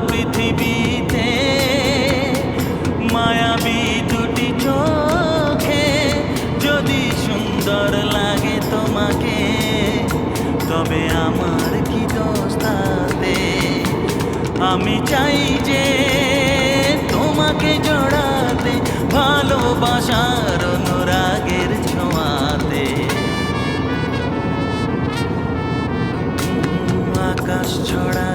পৃথিবীতে মায়াবী দুটি চোখে যদি সুন্দর লাগে তোমাকে, তবে আমার কি দোষ তাতে? আমি চাই যে তোমাকে জড়াতে, ভালোবাসার অনুরাগের ছোঁয়াতে। আকাশ ছড়া